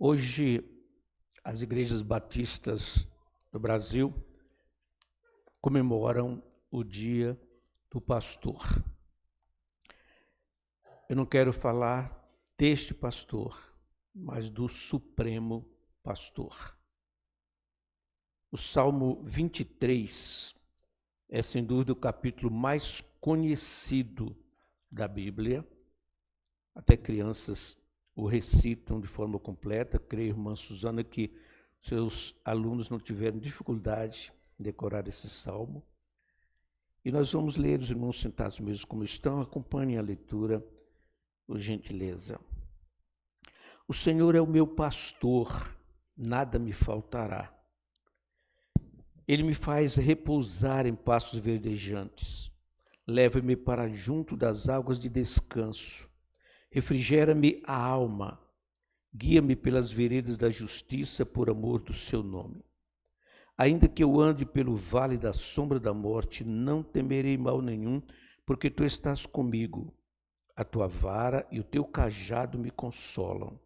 Hoje, as igrejas batistas do Brasil comemoram o Dia do Pastor. Eu não quero falar deste pastor, mas do Supremo Pastor. O Salmo 23 é, sem dúvida, o capítulo mais conhecido da Bíblia. Até crianças o recitam de forma completa. Creio, irmã Suzana, que seus alunos não tiveram dificuldade em decorar esse salmo. E nós vamos ler, os irmãos sentados mesmo como estão, acompanhem a leitura, por gentileza. O Senhor é o meu pastor, nada me faltará. Ele me faz repousar em pastos verdejantes. Leva-me para junto das águas de descanso. Refrigera-me a alma. Guia-me pelas veredas da justiça por amor do seu nome. Ainda que eu ande pelo vale da sombra da morte, não temerei mal nenhum, porque tu estás comigo. A tua vara e o teu cajado me consolam.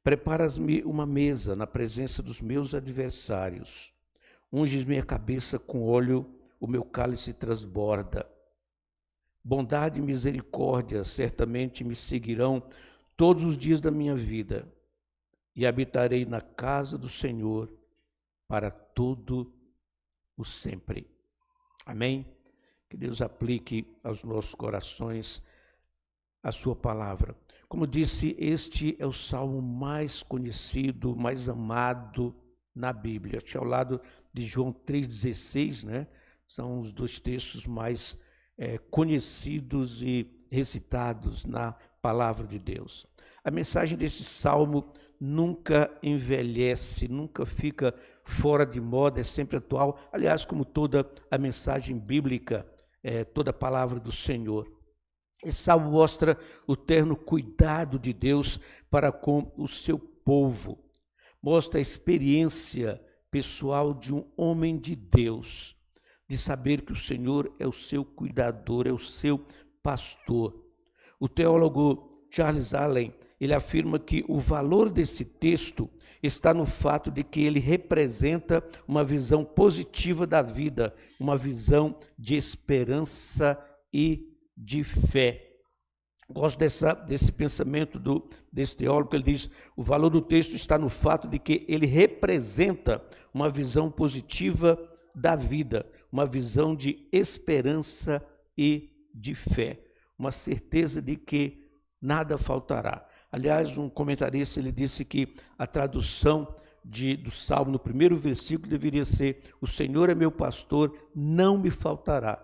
Preparas-me uma mesa na presença dos meus adversários. Unges minha cabeça com óleo, o meu cálice transborda. Bondade e misericórdia certamente me seguirão todos os dias da minha vida, e habitarei na casa do Senhor para todo o sempre. Amém? Que Deus aplique aos nossos corações a sua palavra. Como disse, este é o salmo mais conhecido, mais amado na Bíblia. Aqui ao lado de João 3,16, né? São os dois textos mais conhecidos e recitados na palavra de Deus. A mensagem desse salmo nunca envelhece, nunca fica fora de moda, é sempre atual. Aliás, como toda a mensagem bíblica, toda a palavra do Senhor. Esse salmo mostra o terno cuidado de Deus para com o seu povo. Mostra a experiência pessoal de um homem de Deus, de saber que o Senhor é o seu cuidador, é o seu pastor. O teólogo Charles Allen, ele afirma que o valor desse texto está no fato de que ele representa uma visão positiva da vida, uma visão de esperança e de fé. Gosto desse pensamento desse teólogo. Ele diz: o valor do texto está no fato de que ele representa uma visão positiva da vida, uma visão de esperança e de fé, uma certeza de que nada faltará. Aliás, um comentarista, ele disse que a tradução do Salmo no primeiro versículo deveria ser: o Senhor é meu pastor, não me faltará.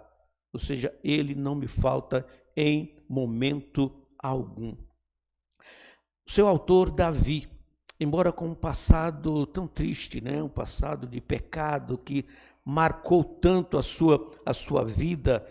Ou seja, ele não me falta em momento algum. O seu autor, Davi, embora com um passado tão triste, né? Um passado de pecado que marcou tanto a sua vida,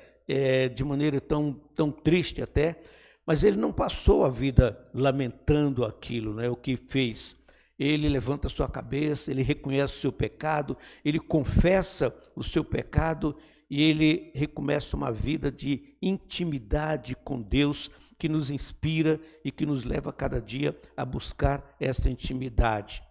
de maneira tão triste até, mas ele não passou a vida lamentando aquilo, né? O que fez. Ele levanta a sua cabeça, ele reconhece o seu pecado, ele confessa o seu pecado e ele recomeça uma vida de intimidade com Deus, que nos inspira e que nos leva cada dia a buscar essa intimidade.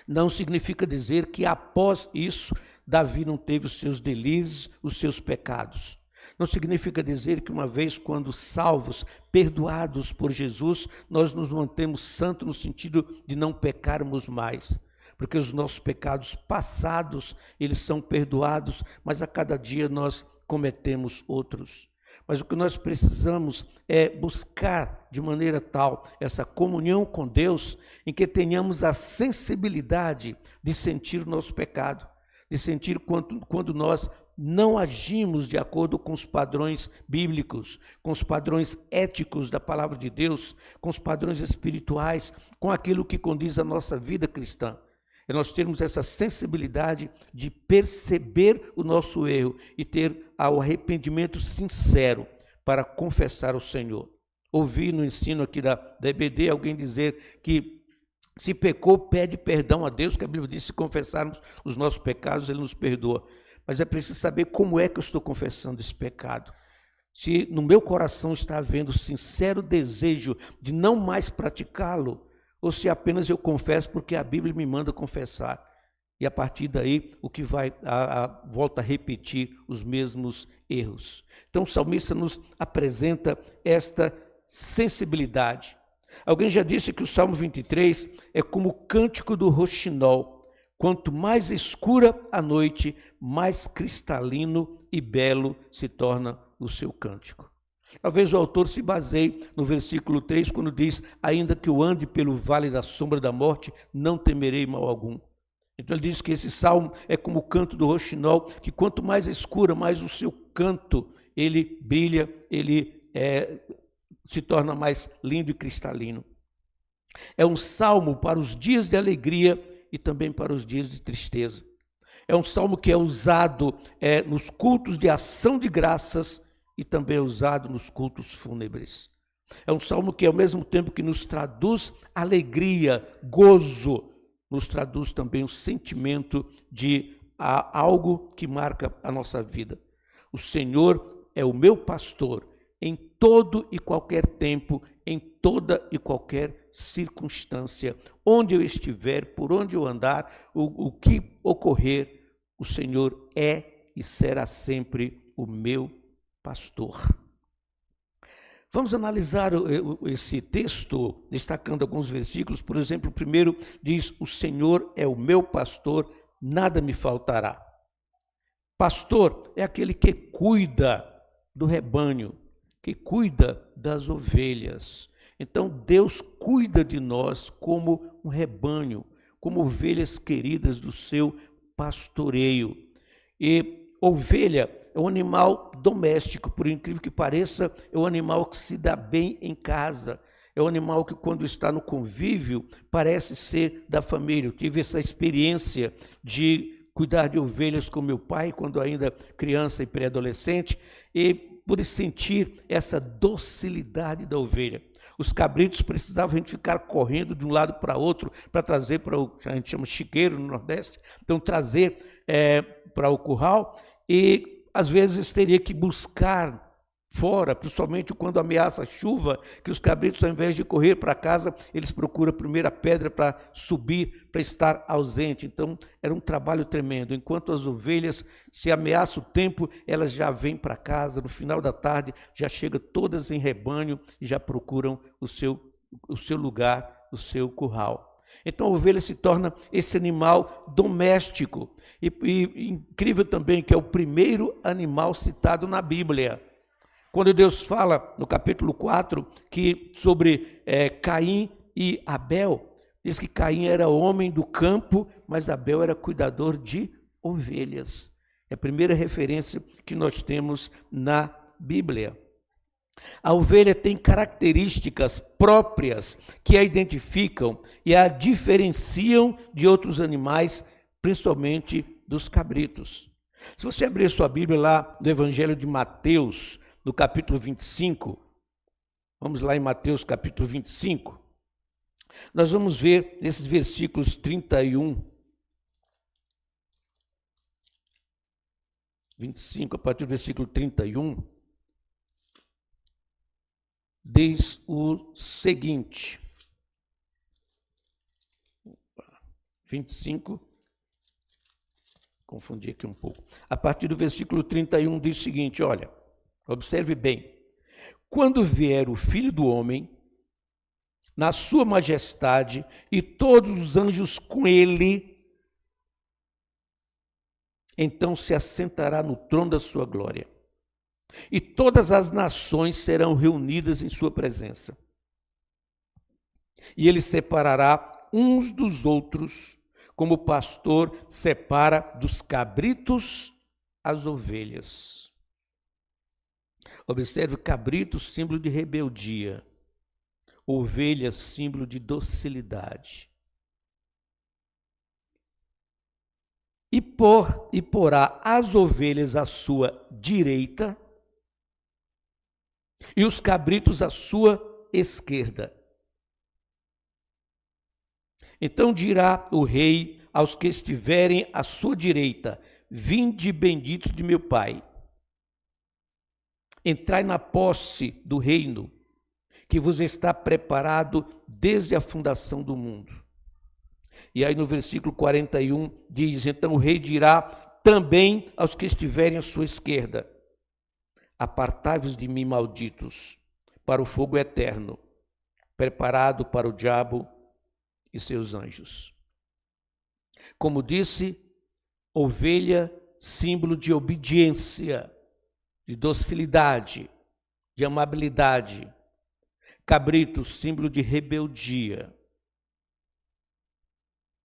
Não significa dizer que após isso, Davi não teve os seus delírios, os seus pecados. Não significa dizer que uma vez quando salvos, perdoados por Jesus, nós nos mantemos santos no sentido de não pecarmos mais. Porque os nossos pecados passados, eles são perdoados, mas a cada dia nós cometemos outros. Mas o que nós precisamos é buscar de maneira tal essa comunhão com Deus, em que tenhamos a sensibilidade de sentir o nosso pecado, de sentir quando nós não agimos de acordo com os padrões bíblicos, com os padrões éticos da palavra de Deus, com os padrões espirituais, com aquilo que condiz a nossa vida cristã. É nós termos essa sensibilidade de perceber o nosso erro e ter o arrependimento sincero para confessar ao Senhor. Ouvi no ensino aqui da EBD alguém dizer que se pecou, pede perdão a Deus, que a Bíblia diz: se confessarmos os nossos pecados, Ele nos perdoa. Mas é preciso saber como é que eu estou confessando esse pecado. Se no meu coração está havendo sincero desejo de não mais praticá-lo, ou se apenas eu confesso porque a Bíblia me manda confessar. E a partir daí, o que vai, volta a repetir os mesmos erros. Então o salmista nos apresenta esta sensibilidade. Alguém já disse que o Salmo 23 é como o cântico do roxinol. Quanto mais escura a noite, mais cristalino e belo se torna o seu cântico. Talvez o autor se baseie no versículo 3, quando diz: ainda que eu ande pelo vale da sombra da morte, não temerei mal algum. Então ele diz que esse salmo é como o canto do roxinol, que quanto mais escura, mais o seu canto ele brilha, ele se torna mais lindo e cristalino. É um salmo para os dias de alegria e também para os dias de tristeza. É um salmo que é usado nos cultos de ação de graças e também é usado nos cultos fúnebres. É um salmo que, ao mesmo tempo que nos traduz alegria, gozo, nos traduz também o sentimento de algo que marca a nossa vida. O Senhor é o meu pastor em todo e qualquer tempo, em toda e qualquer circunstância. Onde eu estiver, por onde eu andar, o que ocorrer, o Senhor é e será sempre o meu pastor. Vamos analisar esse texto, destacando alguns versículos. Por exemplo, o primeiro diz: o Senhor é o meu pastor, nada me faltará. Pastor é aquele que cuida do rebanho, que cuida das ovelhas. Então Deus cuida de nós como um rebanho, como ovelhas queridas do seu pastoreio. E ovelha é um animal doméstico, por incrível que pareça, é um animal que se dá bem em casa. É um animal que, quando está no convívio, parece ser da família. Eu tive essa experiência de cuidar de ovelhas com meu pai, quando ainda criança e pré-adolescente, e por sentir essa docilidade da ovelha. Os cabritos precisavam a gente ficar correndo de um lado para outro para trazer para o que a gente chama chiqueiro no Nordeste, então trazer para o curral, e às vezes teria que buscar fora, principalmente quando ameaça chuva, que os cabritos, ao invés de correr para casa, eles procuram a primeira pedra para subir, para estar ausente. Então era um trabalho tremendo. Enquanto as ovelhas, se ameaça o tempo, elas já vêm para casa, no final da tarde já chegam todas em rebanho e já procuram o seu lugar, o seu curral. Então a ovelha se torna esse animal doméstico. E incrível também que é o primeiro animal citado na Bíblia. Quando Deus fala no capítulo 4 que sobre Caim e Abel, diz que Caim era homem do campo, mas Abel era cuidador de ovelhas. É a primeira referência que nós temos na Bíblia. A ovelha tem características próprias que a identificam e a diferenciam de outros animais, principalmente dos cabritos. Se você abrir sua Bíblia lá no Evangelho de Mateus, no capítulo 25, vamos lá em Mateus capítulo 25, nós vamos ver nesses versículos 25, a partir do versículo 31, diz o seguinte, 25, confundi aqui um pouco, a partir do versículo 31 diz o seguinte, olha, observe bem, quando vier o Filho do Homem, na sua majestade, e todos os anjos com ele, então se assentará no trono da sua glória. E todas as nações serão reunidas em sua presença. E ele separará uns dos outros, como o pastor separa dos cabritos as ovelhas. Observe, cabrito, símbolo de rebeldia. Ovelha, símbolo de docilidade. E porá as ovelhas à sua direita e os cabritos à sua esquerda. Então dirá o rei aos que estiverem à sua direita: vinde benditos de meu Pai. Entrai na posse do reino que vos está preparado desde a fundação do mundo. E aí no versículo 41 diz: então o rei dirá também aos que estiverem à sua esquerda: apartai-vos de mim, malditos, para o fogo eterno, preparado para o diabo e seus anjos. Como disse, ovelha, símbolo de obediência, de docilidade, de amabilidade. Cabrito, símbolo de rebeldia,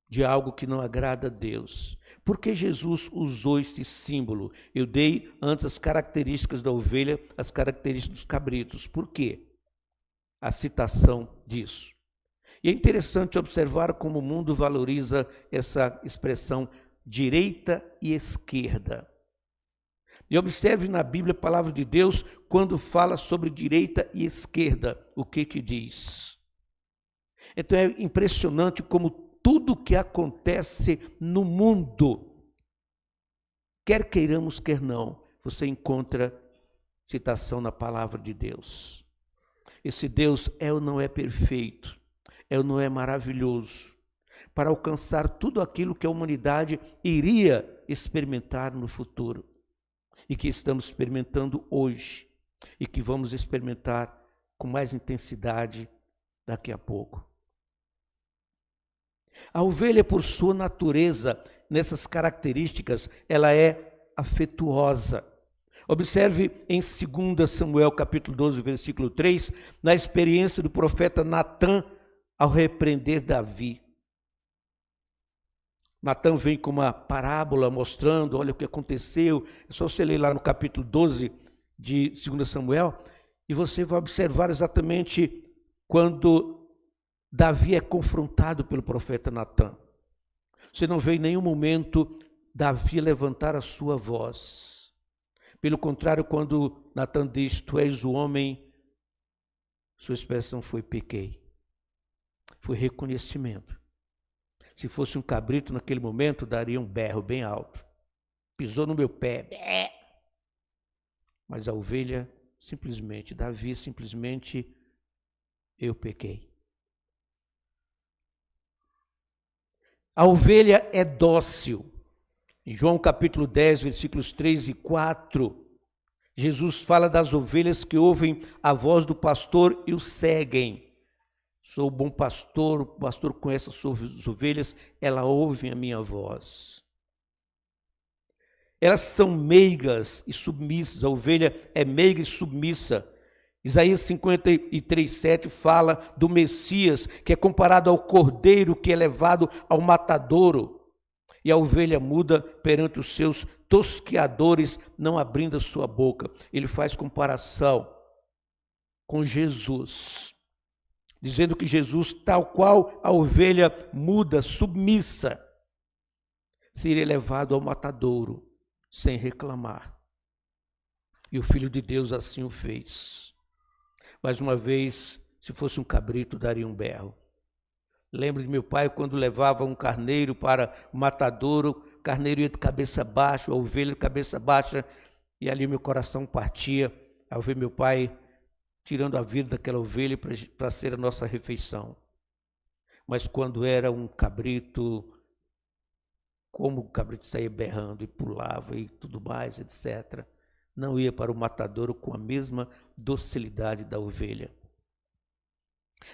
de algo que não agrada a Deus. Por que Jesus usou esse símbolo? Eu dei antes as características da ovelha, as características dos cabritos. Por quê? A citação disso. E é interessante observar como o mundo valoriza essa expressão direita e esquerda. E observe na Bíblia a palavra de Deus, quando fala sobre direita e esquerda, o que diz? Então é impressionante como tudo que acontece no mundo, quer queiramos, quer não, você encontra citação na palavra de Deus. Esse Deus é ou não é perfeito, é ou não é maravilhoso, para alcançar tudo aquilo que a humanidade iria experimentar no futuro, e que estamos experimentando hoje, e que vamos experimentar com mais intensidade daqui a pouco. A ovelha, por sua natureza, nessas características, ela é afetuosa. Observe em 2 Samuel, capítulo 12, versículo 3, na experiência do profeta Natã ao repreender Davi. Natã vem com uma parábola mostrando, olha o que aconteceu. É só você ler lá no capítulo 12 de 2 Samuel, e você vai observar exatamente quando Davi é confrontado pelo profeta Natã. Você não vê em nenhum momento Davi levantar a sua voz. Pelo contrário, quando Natã diz: tu és o homem, sua expressão foi: pequei. Foi reconhecimento. Se fosse um cabrito naquele momento, daria um berro bem alto. Pisou no meu pé. Mas a ovelha, simplesmente, Davi, simplesmente, eu pequei. A ovelha é dócil. Em João capítulo 10, versículos 3 e 4, Jesus fala das ovelhas que ouvem a voz do pastor e o seguem. Sou o bom pastor, o pastor conhece as suas ovelhas, ela ouve a minha voz. Elas são meigas e submissas, a ovelha é meiga e submissa. Isaías 53, 7 fala do Messias, que é comparado ao cordeiro que é levado ao matadouro. E a ovelha muda perante os seus tosqueadores, não abrindo a sua boca. Ele faz comparação com Jesus, dizendo que Jesus, tal qual a ovelha muda, submissa, seria levado ao matadouro, sem reclamar. E o Filho de Deus assim o fez. Mais uma vez, se fosse um cabrito, daria um berro. Lembro de meu pai quando levava um carneiro para o matadouro, o carneiro ia de cabeça baixa, a ovelha de cabeça baixa, e ali meu coração partia ao ver meu pai tirando a vida daquela ovelha para ser a nossa refeição. Mas quando era um cabrito, como o cabrito saía berrando e pulava e tudo mais, etc., não ia para o matadouro com a mesma docilidade da ovelha.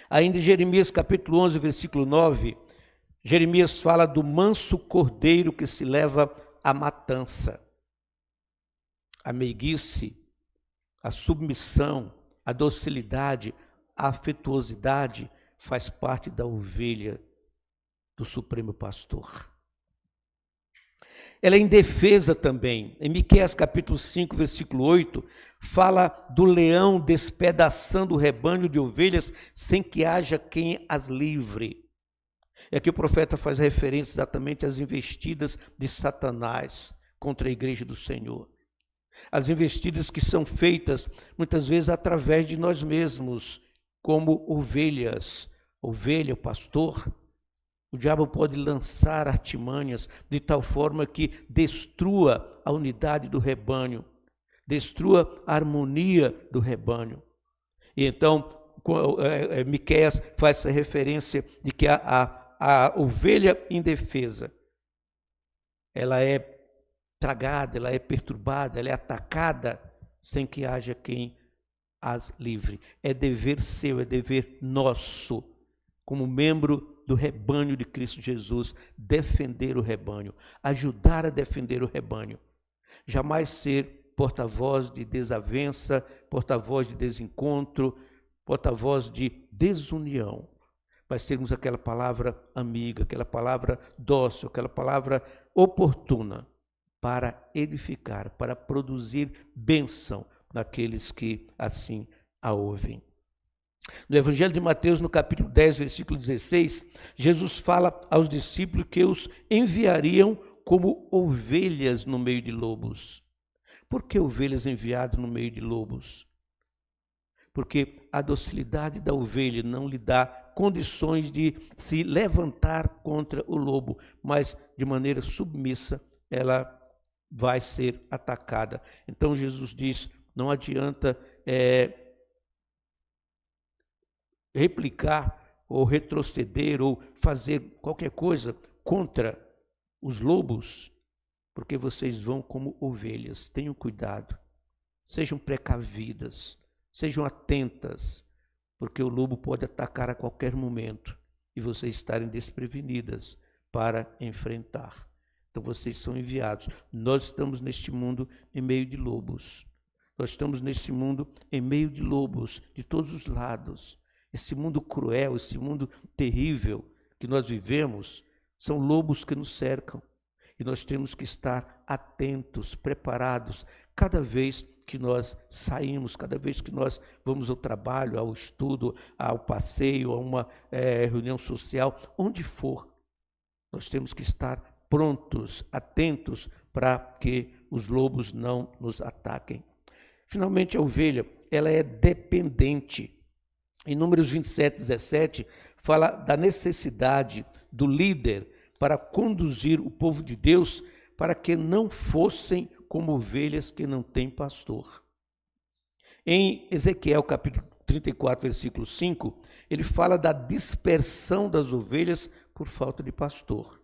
Ainda em Jeremias capítulo 11, versículo 9, Jeremias fala do manso cordeiro que se leva à matança. A meiguice, a submissão, a docilidade, a afetuosidade faz parte da ovelha do Supremo Pastor. Ela é indefesa também. Em Miqueias capítulo 5, versículo 8, fala do leão despedaçando o rebanho de ovelhas sem que haja quem as livre. E aqui o profeta faz referência exatamente às investidas de Satanás contra a igreja do Senhor. As investidas que são feitas muitas vezes através de nós mesmos, como ovelhas. Ovelha, o pastor, o diabo pode lançar artimanhas de tal forma que destrua a unidade do rebanho, destrua a harmonia do rebanho. E então Miqueias faz essa referência de que a ovelha indefesa, ela é tragada, ela é perturbada, ela é atacada sem que haja quem as livre. É dever seu, é dever nosso, como membro do rebanho de Cristo Jesus, defender o rebanho, ajudar a defender o rebanho. Jamais ser porta-voz de desavença, porta-voz de desencontro, porta-voz de desunião. Mas sermos aquela palavra amiga, aquela palavra dócil, aquela palavra oportuna para edificar, para produzir bênção naqueles que assim a ouvem. No Evangelho de Mateus, no capítulo 10, versículo 16, Jesus fala aos discípulos que os enviariam como ovelhas no meio de lobos. Por que ovelhas enviadas no meio de lobos? Porque a docilidade da ovelha não lhe dá condições de se levantar contra o lobo, mas de maneira submissa ela vai ser atacada. Então Jesus diz, não adianta replicar ou retroceder ou fazer qualquer coisa contra os lobos, porque vocês vão como ovelhas. Tenham cuidado, sejam precavidas, sejam atentas, porque o lobo pode atacar a qualquer momento e vocês estarem desprevenidas para enfrentar. Então vocês são enviados. Nós estamos neste mundo em meio de lobos. Nós estamos nesse mundo em meio de lobos, de todos os lados. Esse mundo cruel, esse mundo terrível que nós vivemos, são lobos que nos cercam. E nós temos que estar atentos, preparados, cada vez que nós saímos, cada vez que nós vamos ao trabalho, ao estudo, ao passeio, a uma reunião social, onde for, nós temos que estar prontos, atentos, para que os lobos não nos ataquem. Finalmente, a ovelha, ela é dependente. Em Números 27, 17, fala da necessidade do líder para conduzir o povo de Deus para que não fossem como ovelhas que não têm pastor. Em Ezequiel, capítulo 34, versículo 5, ele fala da dispersão das ovelhas por falta de pastor.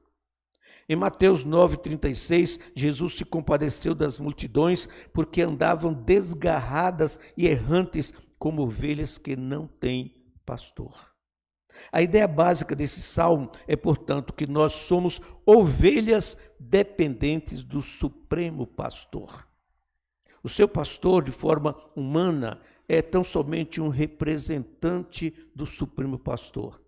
Em Mateus 9,36, Jesus se compadeceu das multidões porque andavam desgarradas e errantes como ovelhas que não têm pastor. A ideia básica desse salmo é, portanto, que nós somos ovelhas dependentes do Supremo Pastor. O seu pastor, de forma humana, é tão somente um representante do Supremo Pastor.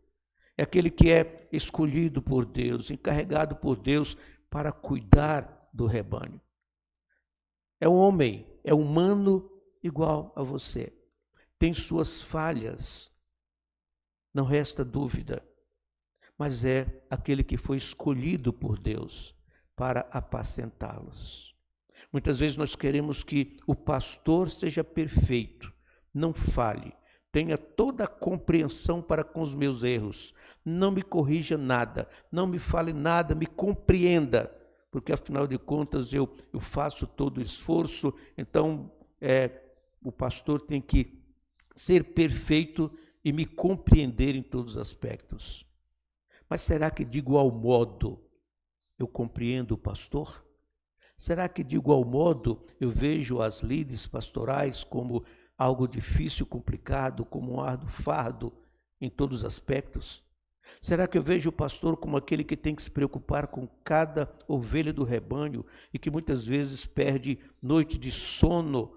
É aquele que é escolhido por Deus, encarregado por Deus para cuidar do rebanho. É um homem, é humano igual a você. Tem suas falhas, não resta dúvida, mas é aquele que foi escolhido por Deus para apacentá-los. Muitas vezes nós queremos que o pastor seja perfeito, não falhe, tenha toda a compreensão para com os meus erros, não me corrija nada, não me fale nada, me compreenda, porque afinal de contas eu faço todo o esforço, então o pastor tem que ser perfeito e me compreender em todos os aspectos. Mas será que de igual modo eu compreendo o pastor? Será que de igual modo eu vejo as lides pastorais como algo difícil, complicado, como um árduo fardo em todos os aspectos? Será que eu vejo o pastor como aquele que tem que se preocupar com cada ovelha do rebanho e que muitas vezes perde noite de sono,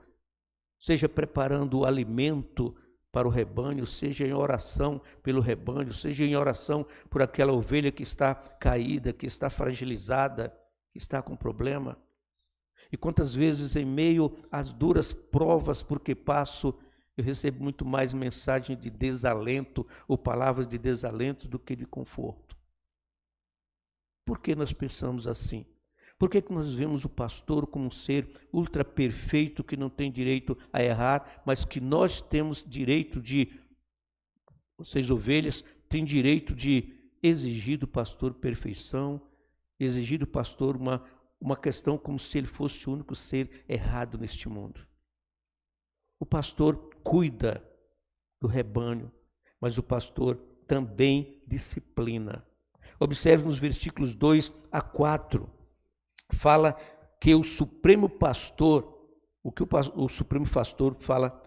seja preparando o alimento para o rebanho, seja em oração pelo rebanho, seja em oração por aquela ovelha que está caída, que está fragilizada, que está com problema? E quantas vezes em meio às duras provas por que passo, eu recebo muito mais mensagem de desalento ou palavras de desalento do que de conforto. Por que nós pensamos assim? Por que nós vemos o pastor como um ser ultra perfeito que não tem direito a errar, mas que nós temos direito de, vocês ovelhas, têm direito de exigir do pastor perfeição, exigir do pastor uma questão como se ele fosse o único ser errado neste mundo. O pastor cuida do rebanho, mas o pastor também disciplina. Observe nos versículos 2 a 4, fala que o supremo pastor, o supremo pastor fala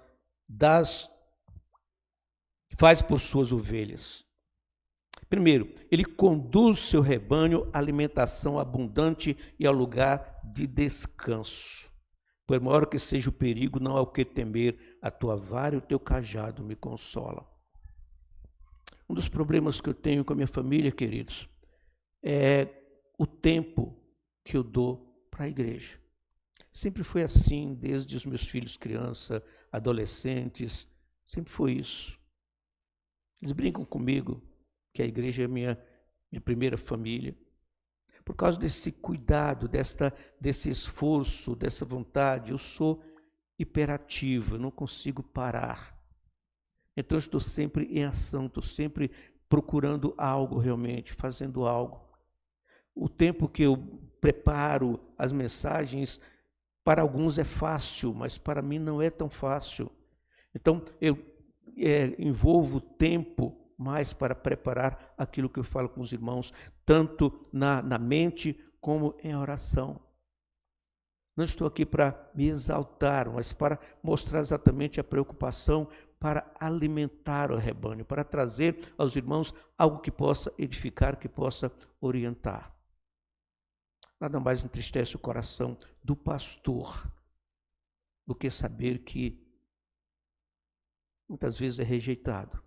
faz por suas ovelhas. Primeiro, ele conduz seu rebanho à alimentação abundante e ao lugar de descanso. Por maior que seja o perigo, não há o que temer, a tua vara e o teu cajado me consolam. Um dos problemas que eu tenho com a minha família, queridos, é o tempo que eu dou para a igreja. Sempre foi assim, desde os meus filhos criança, adolescentes, sempre foi isso. Eles brincam comigo que a igreja é minha primeira família. Por causa desse cuidado, desse esforço, dessa vontade, eu sou hiperativo, eu não consigo parar. Então eu estou sempre em ação, estou sempre procurando algo realmente, fazendo algo. O tempo que eu preparo as mensagens, para alguns é fácil, mas para mim não é tão fácil. Então eu envolvo tempo mais para preparar aquilo que eu falo com os irmãos, tanto na mente como em oração. Não estou aqui para me exaltar, mas para mostrar exatamente a preocupação para alimentar o rebanho, para trazer aos irmãos algo que possa edificar, que possa orientar. Nada mais entristece o coração do pastor do que saber que muitas vezes é rejeitado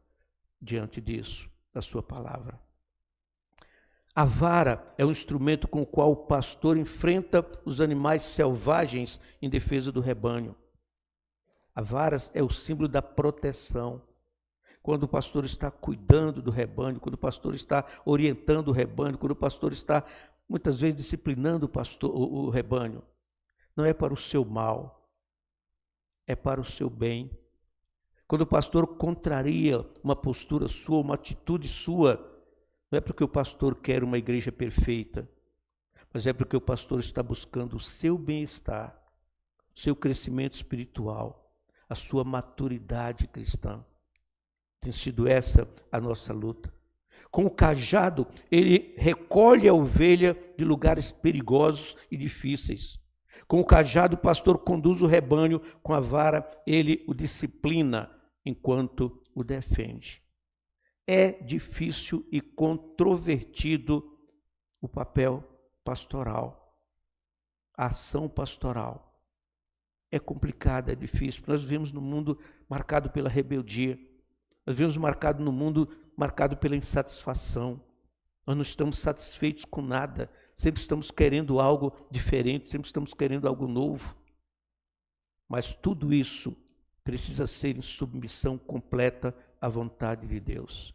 diante disso, da sua palavra. A vara é um instrumento com o qual o pastor enfrenta os animais selvagens em defesa do rebanho. A vara é o símbolo da proteção. Quando o pastor está cuidando do rebanho, quando o pastor está orientando o rebanho, quando o pastor está muitas vezes disciplinando o rebanho, não é para o seu mal, é para o seu bem. Quando o pastor contraria uma postura sua, uma atitude sua, não é porque o pastor quer uma igreja perfeita, mas é porque o pastor está buscando o seu bem-estar, o seu crescimento espiritual, a sua maturidade cristã. Tem sido essa a nossa luta. Com o cajado, ele recolhe a ovelha de lugares perigosos e difíceis. Com o cajado, o pastor conduz o rebanho, com a vara, ele o disciplina enquanto o defende. É difícil e controvertido o papel pastoral, a ação pastoral. É complicado, é difícil. Nós vivemos num mundo marcado pela rebeldia. Nós vivemos no mundo marcado pela insatisfação. Nós não estamos satisfeitos com nada. Sempre estamos querendo algo diferente, sempre estamos querendo algo novo. Mas tudo isso precisa ser em submissão completa à vontade de Deus.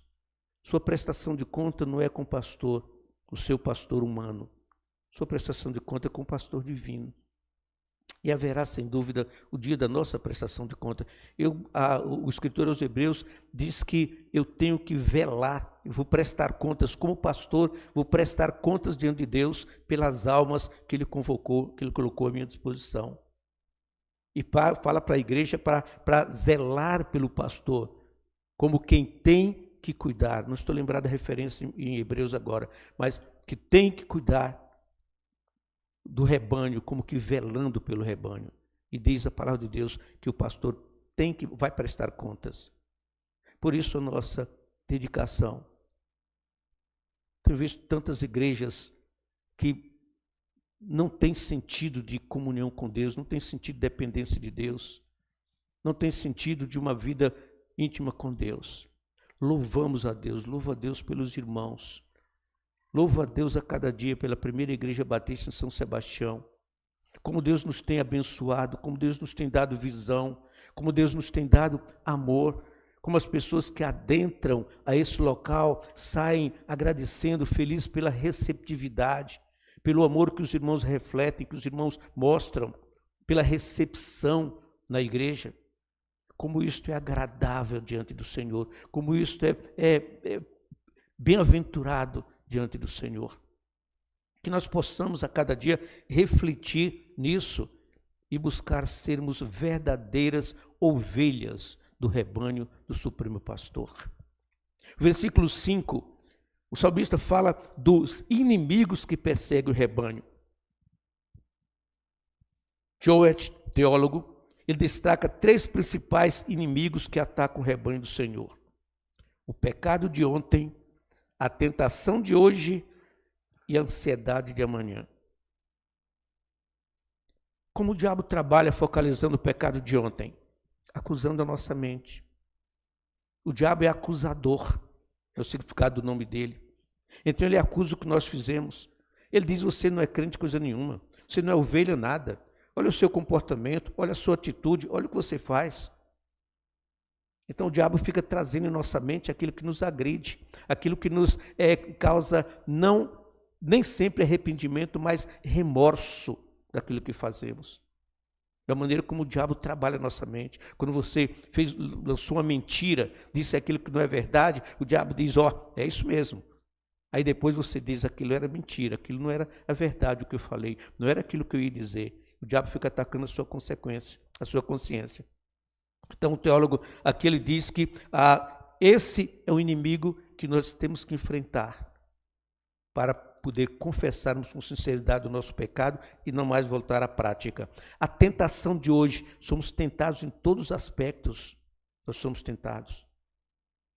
Sua prestação de conta não é com o pastor, o seu pastor humano. Sua prestação de conta é com o pastor divino. E haverá, sem dúvida, o dia da nossa prestação de conta. O escritor aos Hebreus diz que eu tenho que velar, eu vou prestar contas como pastor, vou prestar contas diante de Deus pelas almas que Ele convocou, que Ele colocou à minha disposição. E fala para a igreja para zelar pelo pastor, como quem tem que cuidar. Não estou lembrado da referência em Hebreus agora, mas que tem que cuidar do rebanho, como que velando pelo rebanho. E diz a palavra de Deus que o pastor vai prestar contas. Por isso a nossa dedicação. Tenho visto tantas igrejas que não tem sentido de comunhão com Deus, não tem sentido de dependência de Deus, não tem sentido de uma vida íntima com Deus. Louvamos a Deus, louvo a Deus pelos irmãos, louvo a Deus a cada dia pela primeira igreja batista em São Sebastião, como Deus nos tem abençoado, como Deus nos tem dado visão, como Deus nos tem dado amor, como as pessoas que adentram a esse local saem agradecendo, felizes pela receptividade, pelo amor que os irmãos refletem, que os irmãos mostram, pela recepção na igreja. Como isto é agradável diante do Senhor, como isto é bem-aventurado diante do Senhor. Que nós possamos a cada dia refletir nisso e buscar sermos verdadeiras ovelhas do rebanho do Supremo Pastor. Versículo 5, o salmista fala dos inimigos que perseguem o rebanho. Joet, teólogo, ele destaca 3 principais inimigos que atacam o rebanho do Senhor: o pecado de ontem, a tentação de hoje e a ansiedade de amanhã. Como o diabo trabalha focalizando o pecado de ontem? Acusando a nossa mente. O diabo é acusador, é o significado do nome dele. Então ele acusa o que nós fizemos. Ele diz: você não é crente coisa nenhuma, você não é ovelha nada. Olha o seu comportamento, olha a sua atitude, olha o que você faz. Então o diabo fica trazendo em nossa mente aquilo que nos agride, aquilo que nos causa nem sempre arrependimento, mas remorso daquilo que fazemos. Da maneira como o diabo trabalha a nossa mente. Quando você lançou uma mentira, disse aquilo que não é verdade, o diabo diz: é isso mesmo. Aí depois você diz: aquilo era mentira, aquilo não era a verdade o que eu falei, não era aquilo que eu ia dizer. O diabo fica atacando a sua consequência, a sua consciência. Então o teólogo aqui ele diz que esse é o inimigo que nós temos que enfrentar para poder confessarmos com sinceridade o nosso pecado e não mais voltar à prática. A tentação de hoje, somos tentados em todos os aspectos. Nós somos tentados.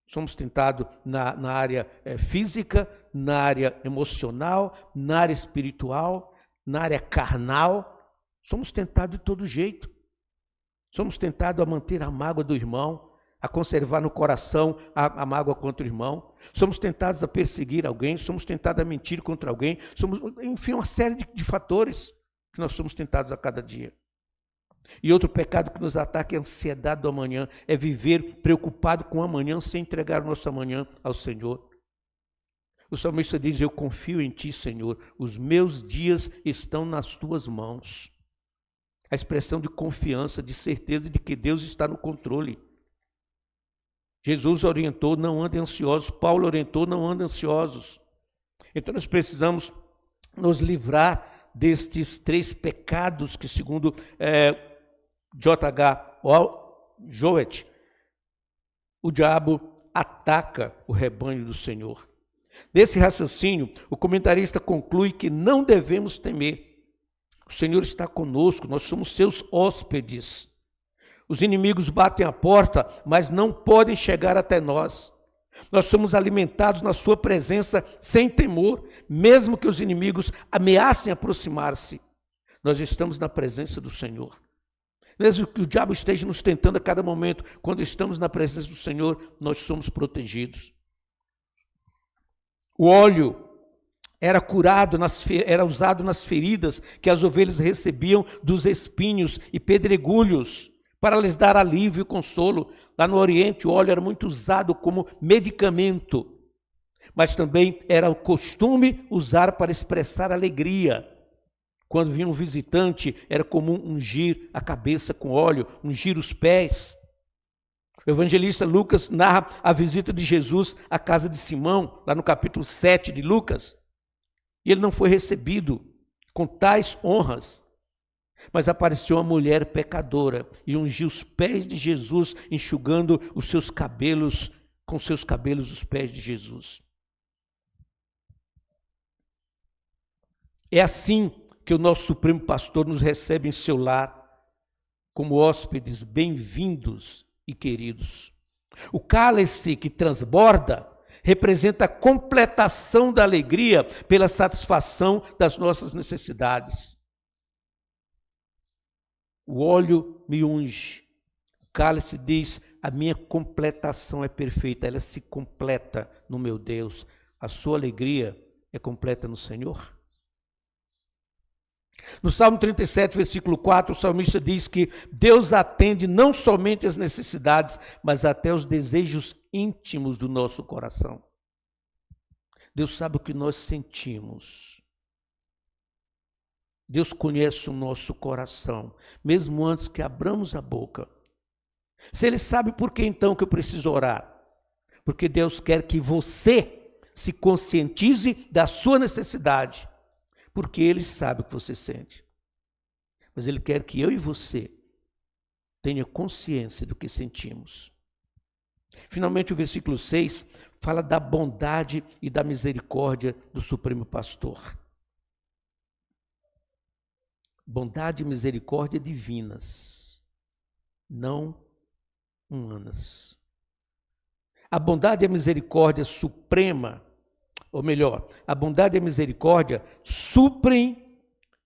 Somos tentados na área física, na área emocional, na área espiritual, na área carnal. Somos tentados de todo jeito. Somos tentados a manter a mágoa do irmão, a conservar no coração a mágoa contra o irmão. Somos tentados a perseguir alguém, somos tentados a mentir contra alguém. Enfim, uma série de fatores que nós somos tentados a cada dia. E outro pecado que nos ataca é a ansiedade do amanhã, é viver preocupado com o amanhã sem entregar o nosso amanhã ao Senhor. O salmista diz: eu confio em Ti, Senhor, os meus dias estão nas Tuas mãos. A expressão de confiança, de certeza de que Deus está no controle. Jesus orientou: não andem ansiosos. Paulo orientou: não andem ansiosos. Então nós precisamos nos livrar destes 3 pecados que, segundo J.H. Jowett, o diabo ataca o rebanho do Senhor. Desse raciocínio, o comentarista conclui que não devemos temer. O Senhor está conosco, nós somos seus hóspedes. Os inimigos batem a porta, mas não podem chegar até nós. Nós somos alimentados na sua presença sem temor, mesmo que os inimigos ameacem aproximar-se. Nós estamos na presença do Senhor. Mesmo que o diabo esteja nos tentando a cada momento, quando estamos na presença do Senhor, nós somos protegidos. O óleo era usado nas feridas que as ovelhas recebiam dos espinhos e pedregulhos, para lhes dar alívio e consolo. Lá no Oriente, o óleo era muito usado como medicamento, mas também era o costume usar para expressar alegria. Quando vinha um visitante, era comum ungir a cabeça com óleo, ungir os pés. O evangelista Lucas narra a visita de Jesus à casa de Simão, lá no capítulo 7 de Lucas. E ele não foi recebido com tais honras, mas apareceu uma mulher pecadora e ungiu os pés de Jesus, enxugando os seus cabelos, com seus cabelos os pés de Jesus. É assim que o nosso Supremo Pastor nos recebe em seu lar, como hóspedes bem-vindos e queridos. O cálice que transborda representa a completação da alegria pela satisfação das nossas necessidades. O óleo me unge. O cálice diz: a minha completação é perfeita, ela se completa no meu Deus. A sua alegria é completa no Senhor. No Salmo 37, versículo 4, o salmista diz que Deus atende não somente as necessidades, mas até os desejos íntimos do nosso coração. Deus sabe o que nós sentimos. Deus conhece o nosso coração, mesmo antes que abramos a boca. Se Ele sabe por que então que eu preciso orar? Porque Deus quer que você se conscientize da sua necessidade. Porque Ele sabe o que você sente. Mas Ele quer que eu e você tenha consciência do que sentimos. Finalmente, o versículo 6 fala da bondade e da misericórdia do Supremo Pastor. Bondade e misericórdia divinas, não humanas. A bondade e a misericórdia suprema, ou melhor, a bondade e a misericórdia suprem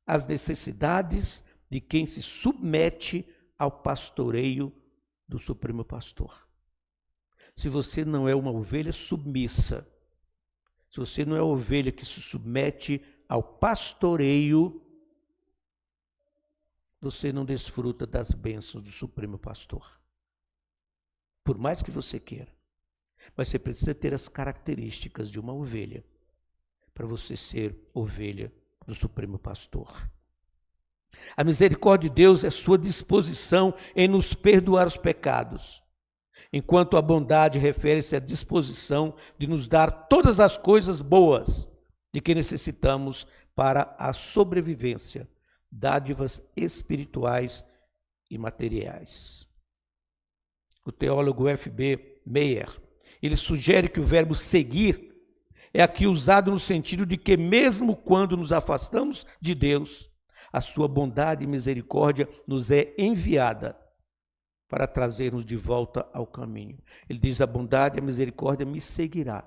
as necessidades de quem se submete ao pastoreio do Supremo Pastor. Se você não é uma ovelha submissa, se você não é uma ovelha que se submete ao pastoreio, você não desfruta das bênçãos do Supremo Pastor. Por mais que você queira. Mas você precisa ter as características de uma ovelha para você ser ovelha do Supremo Pastor. A misericórdia de Deus é sua disposição em nos perdoar os pecados, enquanto a bondade refere-se à disposição de nos dar todas as coisas boas de que necessitamos para a sobrevivência, dádivas espirituais e materiais. O teólogo F.B. Meyer, ele sugere que o verbo seguir é aqui usado no sentido de que mesmo quando nos afastamos de Deus, a sua bondade e misericórdia nos é enviada para trazer-nos de volta ao caminho. Ele diz, a bondade e a misericórdia me seguirá.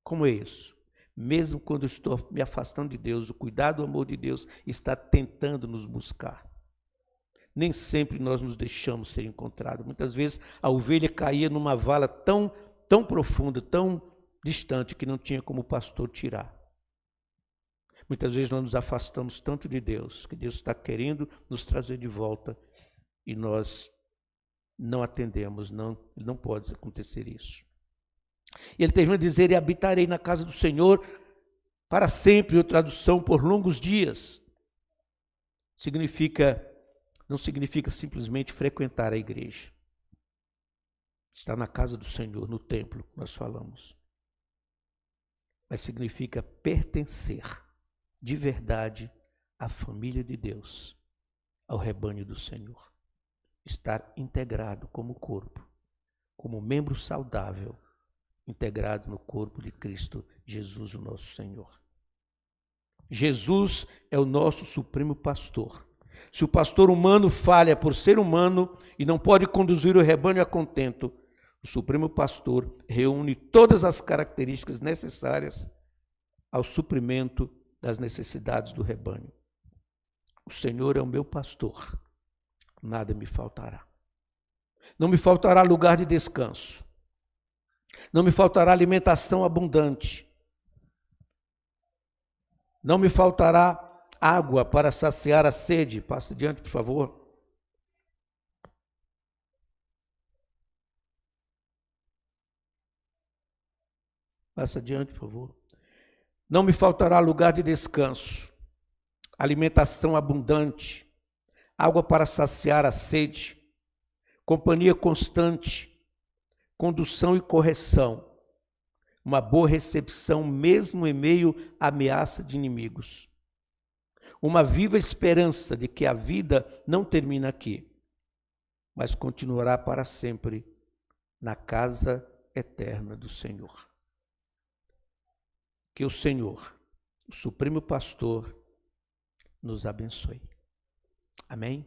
Como é isso? Mesmo quando eu estou me afastando de Deus, o cuidado e o amor de Deus está tentando nos buscar. Nem sempre nós nos deixamos ser encontrados. Muitas vezes a ovelha caía numa vala tão profunda, tão distante, que não tinha como o pastor tirar. Muitas vezes nós nos afastamos tanto de Deus, que Deus está querendo nos trazer de volta e nós não atendemos, não pode acontecer isso. E ele termina de dizer, e habitarei na casa do Senhor para sempre, ou tradução, por longos dias. Não significa simplesmente frequentar a igreja. Estar na casa do Senhor, no templo, nós falamos. Mas significa pertencer de verdade à família de Deus, ao rebanho do Senhor. Estar integrado como corpo, como membro saudável, integrado no corpo de Cristo Jesus, o nosso Senhor. Jesus é o nosso supremo pastor. Se o pastor humano falha por ser humano e não pode conduzir o rebanho a contento, o supremo pastor reúne todas as características necessárias ao suprimento das necessidades do rebanho. O Senhor é o meu pastor, nada me faltará. Não me faltará lugar de descanso. Não me faltará alimentação abundante. Não me faltará água para saciar a sede. Passe adiante, por favor. Passa adiante, por favor. Não me faltará lugar de descanso, alimentação abundante, água para saciar a sede, companhia constante, condução e correção, uma boa recepção mesmo em meio à ameaça de inimigos. Uma viva esperança de que a vida não termina aqui, mas continuará para sempre na casa eterna do Senhor. Que o Senhor, o Supremo Pastor, nos abençoe. Amém?